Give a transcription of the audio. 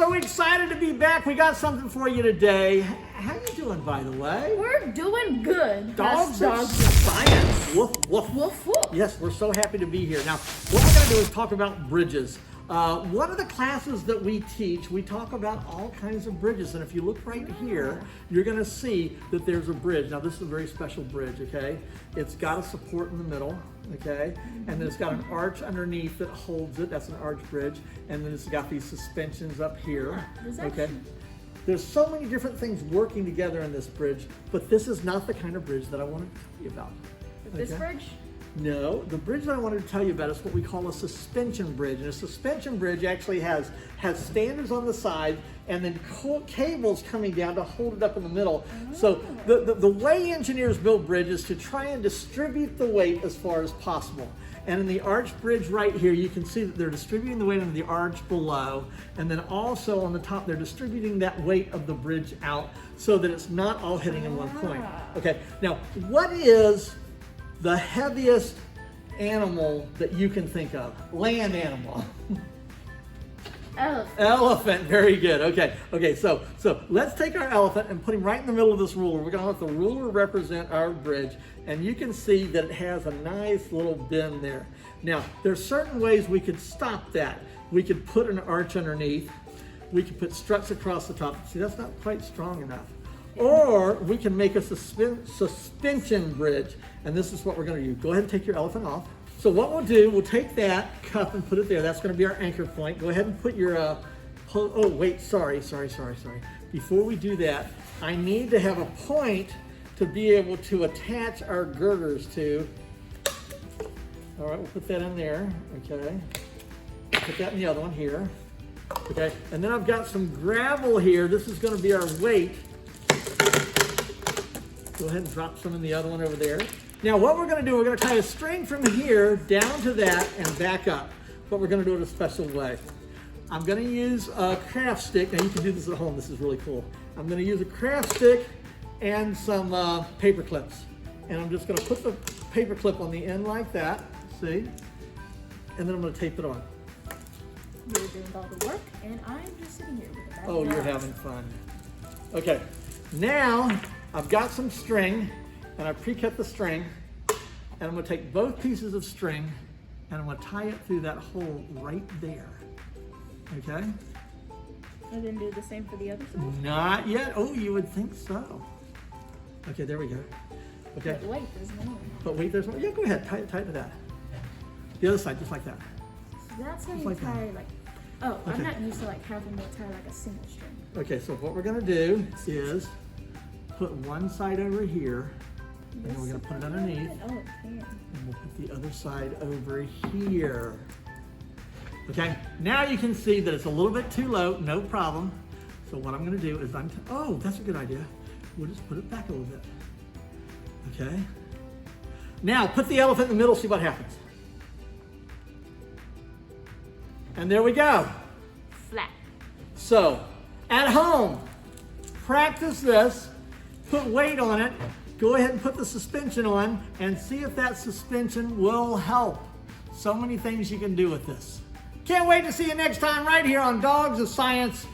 so excited to be back. We got something for you today. How you doing, by the way? We're doing good. Dogs That's of science. Woof, woof. Woof, woof. Yes, we're so happy to be here. Now, what we're going to do is talk about bridges. One of the classes that we teach, we talk about all kinds of bridges. And if you look right here, you're going to see that there's a bridge. Now, this is a very special bridge, okay? It's got a support in the middle, okay? And then it's got an arch underneath that holds it. That's an arch bridge. And then it's got these suspensions up here, okay? There's so many different things working together in this bridge, but this is not the kind of bridge that I want to tell you about. This bridge? No, the bridge that I wanted to tell you about is what we call a suspension bridge. And a suspension bridge actually has standards on the side and then cables coming down to hold it up in the middle. So the way engineers build bridges to try and distribute the weight as far as possible. And in the arch bridge right here, you can see that they're distributing the weight into the arch below. And then also on the top, they're distributing that weight of the bridge out so that it's not all hitting in one point. Okay, now what is the heaviest animal that you can think of? Land animal. Elephant. Elephant, very good. Okay, so let's take our elephant and put him right in the middle of this ruler. We're gonna let the ruler represent our bridge, and you can see that it has a nice little bend there. Now, there's certain ways we could stop that. We could put an arch underneath. We could put struts across the top. See, that's not quite strong enough. Or we can make a suspension bridge, and this is what we're gonna do. Go ahead and take your elephant off. So what we'll do, we'll take that cup and put it there. That's gonna be our anchor point. Go ahead and put your, oh wait, sorry. Before we do that, I need to have a point to be able to attach our girders to. All right, we'll put that in there, okay. Put that in the other one here, okay. And then I've got some gravel here. This is gonna be our weight. Go ahead and drop some in the other one over there. Now what we're gonna do, we're gonna tie a string from here down to that and back up. But we're gonna do it a special way. I'm gonna use a craft stick. Now you can do this at home, this is really cool. I'm gonna use a craft stick and some paper clips. And I'm just gonna put the paper clip on the end like that, see? And then I'm gonna tape it on. You're doing all the work, and I'm just sitting here with a bag. Oh, you're having fun. Okay, now I've got some string, and I pre-cut the string, and I'm gonna take both pieces of string, and I'm gonna tie it through that hole right there, okay? And then do the same for the other side? Not yet. Oh, you would think so. Okay, there we go. Okay. But wait, there's more. But wait, there's more. Yeah, go ahead, tie it to that. The other side, just like that. So that's how Just you like that. tie, like, oh, Okay. I'm not used to like having to tie like a single string. Okay, so what we're gonna do is put one side over here, and then we're gonna put it underneath. Oh, it can. And we'll put the other side over here. Okay, now you can see that it's a little bit too low, no problem. So what I'm gonna do is oh, that's a good idea. We'll just put it back a little bit. Okay. Now put the elephant in the middle, see what happens. And there we go. Flat. So, at home, practice this, put weight on it, go ahead and put the suspension on, and see if that suspension will help. So many things you can do with this. Can't wait to see you next time right here on Dogs of Science.